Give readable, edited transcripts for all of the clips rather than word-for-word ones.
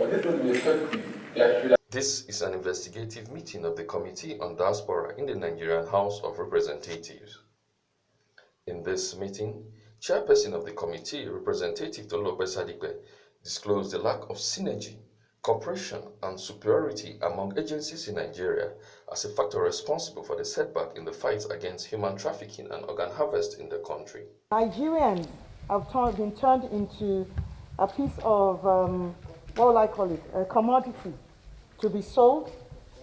For this to be effective, there should. This is an investigative meeting of the Committee on Diaspora in the Nigerian House of Representatives. In this meeting, Chairperson of the committee, Representative Tolope Sadipe, disclosed the lack of synergy, cooperation, and superiority among agencies in Nigeria as a factor responsible for the setback in the fight against human trafficking and organ harvest in the country. Nigerians have been turned into a piece of, what will I call it, a commodity to be sold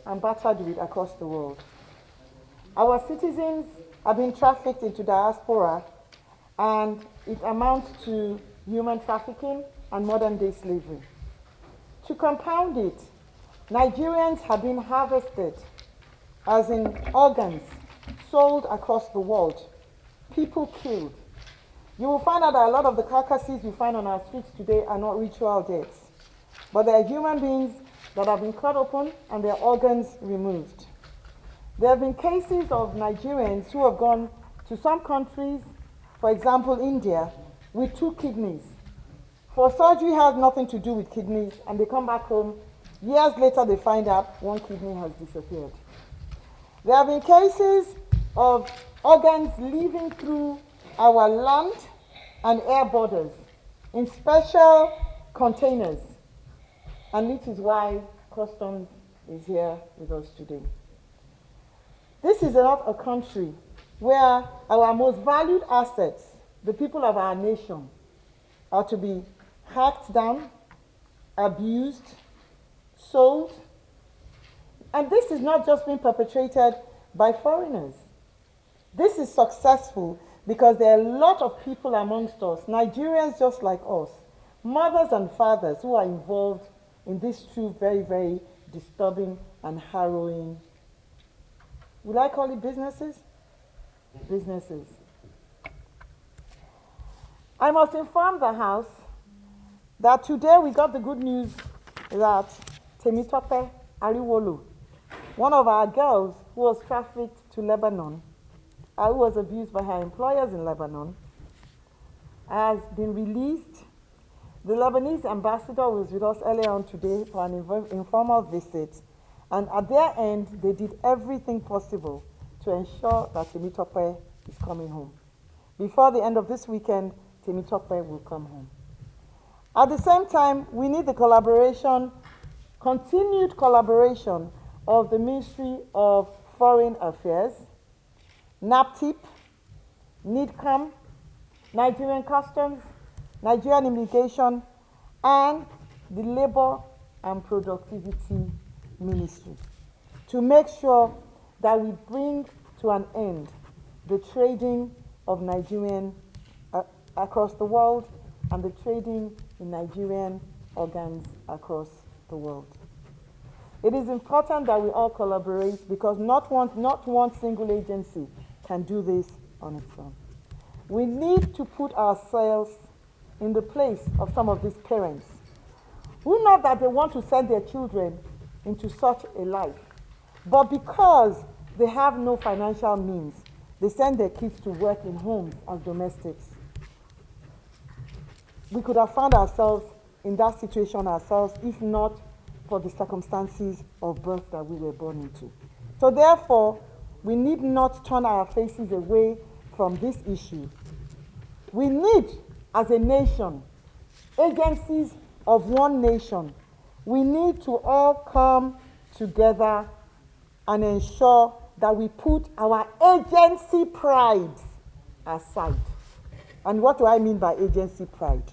and bartered with across the world. Our citizens have been trafficked into diaspora, and it amounts to human trafficking and modern-day slavery. To compound it, Nigerians have been harvested, as in organs, sold across the world, people killed. You will find out that a lot of the carcasses you find on our streets today are not ritual deaths, but they are human beings that have been cut open and their organs removed. There have been cases of Nigerians who have gone to some countries, for example India, with 2 kidneys. For surgery has nothing to do with kidneys, and they come back home. Years later they find out 1 kidney has disappeared. There have been cases of organs leaving through our land and air borders in special containers, and this is why Customs is here with us today. This is not a country where our most valued assets, the people of our nation, are to be hacked down, abused, sold. And this is not just being perpetrated by foreigners. This is successful because there are a lot of people amongst us, Nigerians just like us, mothers and fathers who are involved in this true, very, very disturbing and harrowing, would I call it businesses? Businesses. I must inform the House that today we got the good news that Temitope Ariwolu, one of our girls who was trafficked to Lebanon, who was abused by her employers in Lebanon, has been released. The Lebanese ambassador was with us earlier on today for an informal visit, and at their end, they did everything possible to ensure that Temitope is coming home. Before the end of this weekend, Temitope will come home. At the same time, we need the collaboration, continued collaboration of the Ministry of Foreign Affairs, NAPTIP, NIDCAM, Nigerian Customs, Nigerian Immigration, and the Labor and Productivity Ministry to make sure that we bring to an end the trading of Nigerian across the world and the trading in Nigerian organs across the world. It is important that we all collaborate because not one single agency can do this on its own. We need to put ourselves in the place of some of these parents who know that they want to send their children into such a life, but because they have no financial means, they send their kids to work in homes as domestics. We could have found ourselves in that situation ourselves if not for the circumstances of birth that we were born into. So therefore, we need not turn our faces away from this issue. We need, as a nation, agencies of one nation. We need to all come together and ensure that we put our agency pride aside. And what do I mean by agency pride?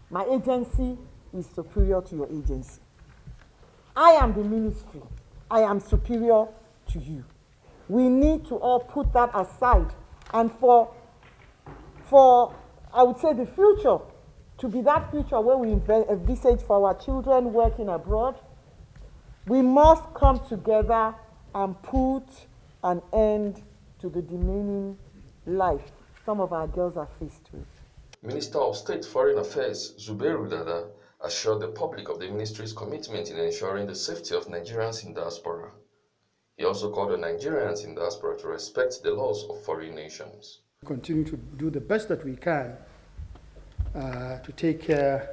My agency is superior to your agency. I am the ministry. I am superior to you. We need to all put that aside. And for I would say, the future, to be that future where we envisage for our children working abroad, we must come together and put an end to the demeaning life some of our girls are faced with. Minister of State Foreign Affairs Zubairu Dada assured the public of the ministry's commitment in ensuring the safety of Nigerians in diaspora. He also called on Nigerians in diaspora to respect the laws of foreign nations. Continue to do the best that we can to take care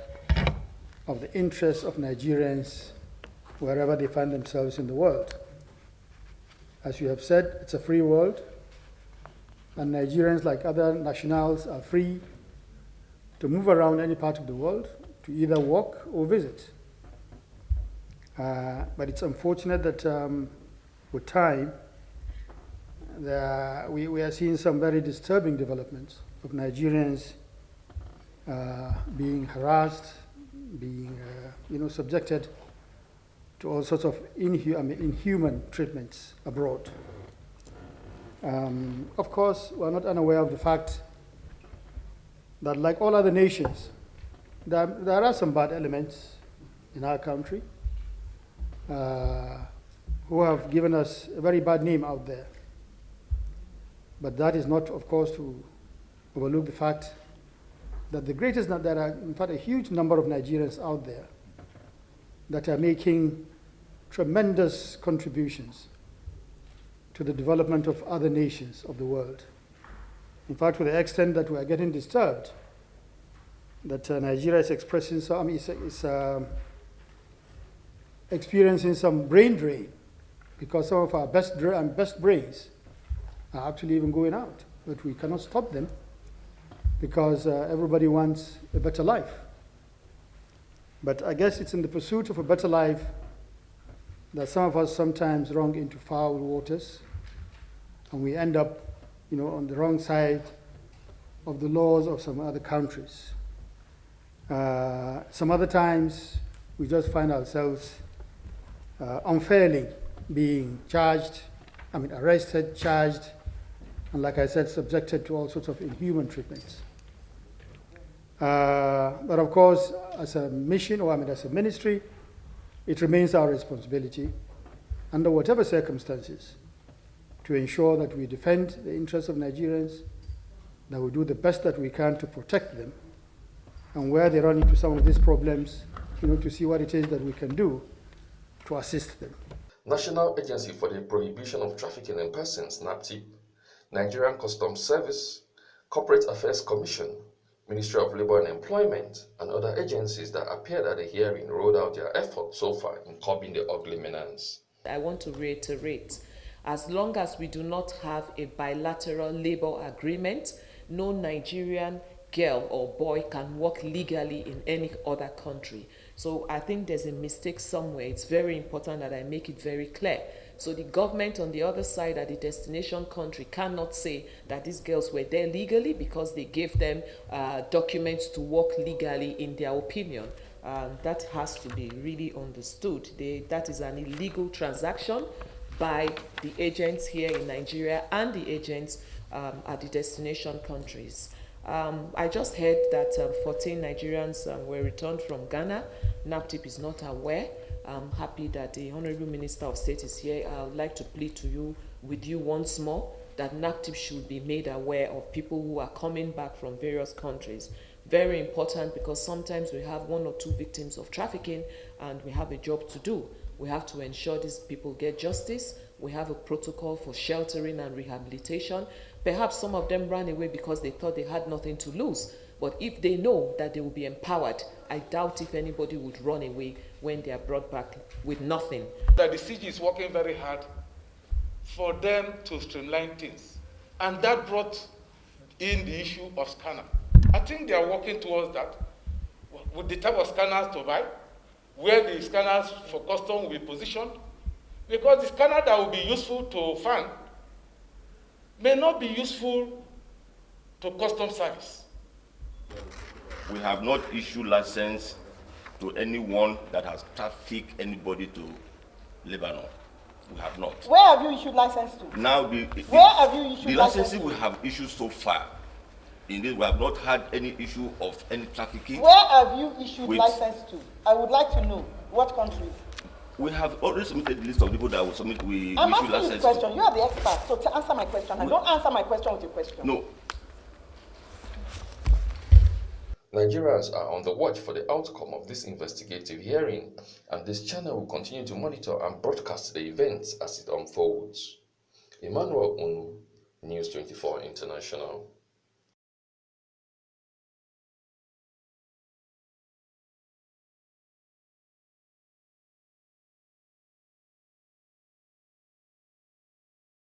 of the interests of Nigerians wherever they find themselves in the world. As you have said, it's a free world, and Nigerians, like other nationals, are free to move around any part of the world, to either walk or visit. But it's unfortunate that with time, we are seeing some very disturbing developments of Nigerians being harassed, being subjected to all sorts of inhuman treatments abroad. Of course, we're not unaware of the fact that, like all other nations, there are some bad elements in our country who have given us a very bad name out there. But that is not, of course, to overlook the fact that there are, in fact, a huge number of Nigerians out there that are making tremendous contributions to the development of other nations of the world. In fact, to the extent that we are getting disturbed, that Nigeria is experiencing some brain drain, because some of our best brains are actually even going out. But we cannot stop them because everybody wants a better life. But I guess it's in the pursuit of a better life that some of us sometimes wrong into foul waters, and we end up, on the wrong side of the laws of some other countries. Some other times, we just find ourselves unfairly being arrested, charged, and like I said, subjected to all sorts of inhuman treatments. But of course, as a mission, as a ministry, it remains our responsibility, under whatever circumstances, to ensure that we defend the interests of Nigerians, that we do the best that we can to protect them, and where they run into some of these problems, to see what it is that we can do to assist them. National Agency for the Prohibition of Trafficking in Persons, NAPTIP, Nigerian Customs Service, Corporate Affairs Commission, Ministry of Labour and Employment, and other agencies that appeared at the hearing rolled out their efforts so far in curbing the ugly menace. I want to reiterate, as long as we do not have a bilateral labor agreement, no Nigerian girl or boy can work legally in any other country. So I think there's a mistake somewhere. It's very important that I make it very clear. So the government on the other side at the destination country cannot say that these girls were there legally because they gave them documents to work legally in their opinion. That has to be really understood. That is an illegal transaction by the agents here in Nigeria and the agents at the destination countries. I just heard that 14 Nigerians were returned from Ghana. NAPTIP is not aware. I'm happy that the Honorable Minister of State is here. I would like to plead with you once more that NAPTIP should be made aware of people who are coming back from various countries. Very important, because sometimes we have 1 or 2 victims of trafficking and we have a job to do. We have to ensure these people get justice. We have a protocol for sheltering and rehabilitation. Perhaps some of them ran away because they thought they had nothing to lose. But if they know that they will be empowered, I doubt if anybody would run away when they are brought back with nothing. That the CG is working very hard for them to streamline things. And that brought in the issue of scanner. I think they are working towards that with the type of scanners to buy, where the scanners for custom will be positioned, because the scanner that will be useful to fan may not be useful to custom service. We have not issued license to anyone that has trafficked anybody to Lebanon. We have not. Where have you issued license to? Now, where have you issued the license licenses we have issued so far, indeed, we have not had any issue of any trafficking. Where have you issued license to? I would like to know what countries. We have already submitted the list of people that will submit. I'm asking you a question. You are the expert, so to answer my question. And don't answer my question with your question. No. Nigerians are on the watch for the outcome of this investigative hearing, and this channel will continue to monitor and broadcast the events as it unfolds. Emmanuel Unu, News 24 International.